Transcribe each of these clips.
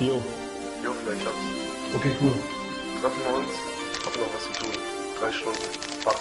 Jo. Jo, vielleicht klappt's. Okay, cool. Treffen wir uns. Hab noch was zu tun. 3 Stunden. Fuck.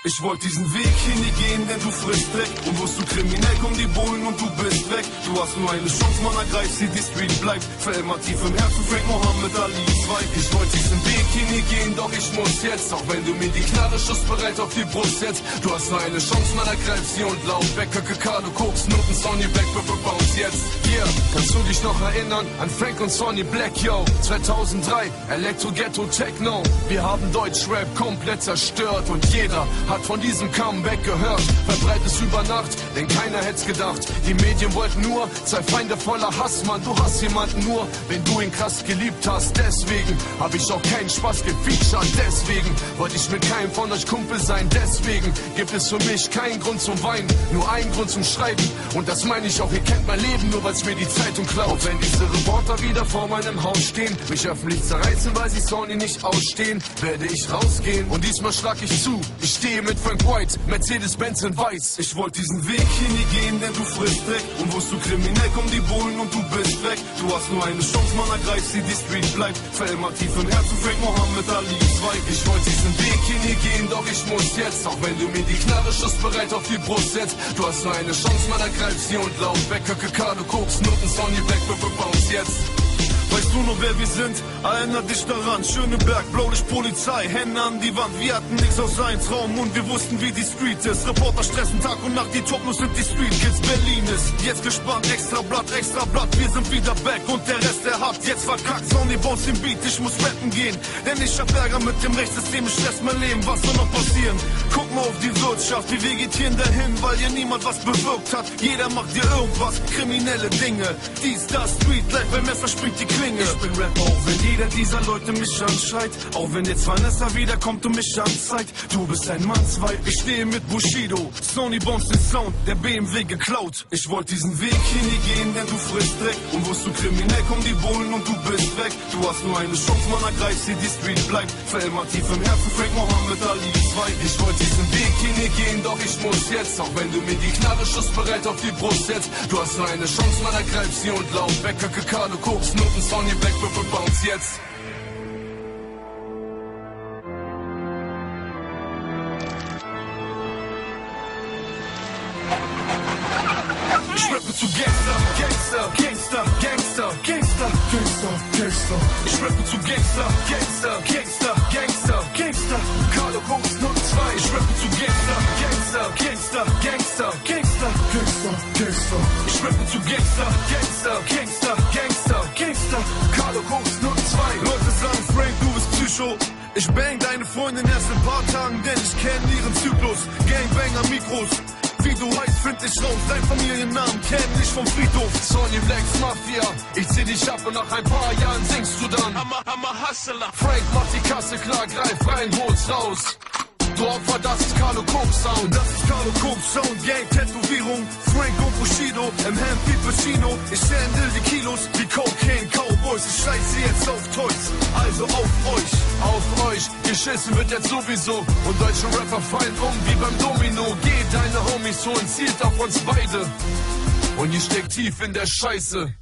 Ich wollte diesen Weg hin nie gehen, denn du frisst Dreck. Und wirst du kriminell, kommen die Bullen und du bist weg. Du hast nur eine Chance, man ergreift sie, die Street bleibt. Für immer tief im Herzen, Frank Mohammed Ali 2. Ich wollte diesen Weg hin nie gehen, doch ich muss jetzt. Auch wenn du mir die Knarre schussbereit auf die Brust setzt. Du hast nur eine Chance, man ergreift sie und lauf weg. Carlo, Koks, Noten, Sonny Black, Bounce jetzt. Yeah, kannst du dich noch erinnern an Frank und Sonny Black, yo? 2003, Elektro, Ghetto, Techno. Wir haben Deutschrap komplett zerstört und jeder hat von diesem Comeback gehört. Verbreitet es über Nacht, denn keiner hätt's gedacht. Die Medien wollten nur 2 Feinde voller Hass, Mann. Du hast jemanden nur, wenn du ihn krass geliebt hast. Deswegen hab ich auch keinen Spaß gefeatured. Deswegen wollte ich mit keinem von euch Kumpel sein. Deswegen gibt es für mich keinen Grund zum Weinen, nur einen Grund zum Schreiben. Und das meine ich auch, ihr kennt mein Leben, nur weil's mir die Zeitung klaut. Und wenn diese Reporter wieder vor meinem Haus stehen, mich öffentlich zerreißen, weil sie Sony nicht ausstehen, werde ich rausgehen und diesmal schlag ich zu. Ich stehe mit Frank White, Mercedes-Benz in weiß. Ich wollte diesen Weg hier nie gehen, denn du frisst Dreck. Und wirst du kriminell, kommen die Bullen und du bist weg. Du hast nur eine Chance, man ergreift sie, die Street bleibt. Für immer tief im Herzen, Frank Mohammed Ali 2. Ich wollte diesen Weg hier nie gehen, doch ich muss jetzt. Auch wenn du mir die Knarre schussbereit auf die Brust setzt. Du hast nur eine Chance, man ergreift sie und lauf weg. Carlo, Koks, Noten, Sonny Black, Bounce jetzt. Weißt du noch, wer wir sind? Erinner dich daran. Schöneberg, Blaulicht, Polizei, Hände an die Wand. Wir hatten nichts aus einem Traum und wir wussten, wie die Street ist. Reporter stressen Tag und Nacht, die Toplos sind die Street Kids. Berlin ist jetzt gespannt, extra Blatt. Wir sind wieder back und der Rest, der hat jetzt verkackt. Sonny Bones den Beat, ich muss rappen gehen. Denn ich hab Ärger mit dem Rechtssystem, ich stress mein Leben. Was soll noch passieren? Guck mal auf die Wirtschaft, wir vegetieren dahin, weil hier niemand was bewirkt hat. Jeder macht hier irgendwas, kriminelle Dinge. Dies, das, Street Life, beim Messer springt die Klinge. Ich bin Rapper, auch wenn jeder dieser Leute mich anschreit. Auch wenn jetzt Vanessa wiederkommt und mich anzeigt. Du bist ein Mannsweib, ich stehe mit Bushido. Sony Bones den Sound, der BMW geklaut. Ich wollte diesen Weg hier nie gehen, denn du frisst Dreck. Und wirst du kriminell, kommen die Bullen und du bist weg. Du hast nur eine Chance, man ergreift sie, die Street bleibt. Für immer tief im Herzen, Frank Mohammed Ali 2. Ich wollte diesen Weg hier nie gehen, doch ich muss jetzt. Auch wenn du mir die Knarre schussbereit auf die Brust setzt. Du hast nur eine Chance, man ergreift sie und lauf weg. Carlo, Koks, Noten, Sonny Black, Bounce jetzt. Ich rappe zu Gangster, Gangster, Gangster, Gangster, Gangster, Gangster, Gangster. Ich rappe zu Gangster, Gangster, Gangster, Gangster, Gangster. Carlo, Koks, 02. Ich rappe zu Gangster, Gangster, Gangster, Gangster, Gangster, Gangster, Gangster. Ich rappe zu Gangster, Gangster, Gangster, Gangster, Gangster. Carlo, Koks, 02. Leute sagen, Frank, du bist Psycho. Ich bang deine Freundin erst in paar Tagen, denn ich kenn ihren Zyklus. Gangbanger Mikros. Wie du heißt, find ich raus, dein Familiennamen kenn ich vom Friedhof. Sonny Blacks Mafia, ich zieh dich ab und nach ein paar Jahren singst du dann. I'm a hustler. Frank macht die Kasse klar, greif rein, hol's raus. Du Opfer, das ist Carlo Koks Sound. Das ist Carlo Koks Sound, Gang, Tätowierung. Frank und Bushido, im Hemd wie Pacino. Ich handle die Kilos wie Cocaine Cowboys. Ich scheiße jetzt auf Toys, also auf euch. Auf euch, geschissen wird jetzt sowieso. Und deutsche Rapper fallen um wie beim Domino. Geht deine Homies holen, zielt auf uns beide. Und ihr steckt tief in der Scheiße.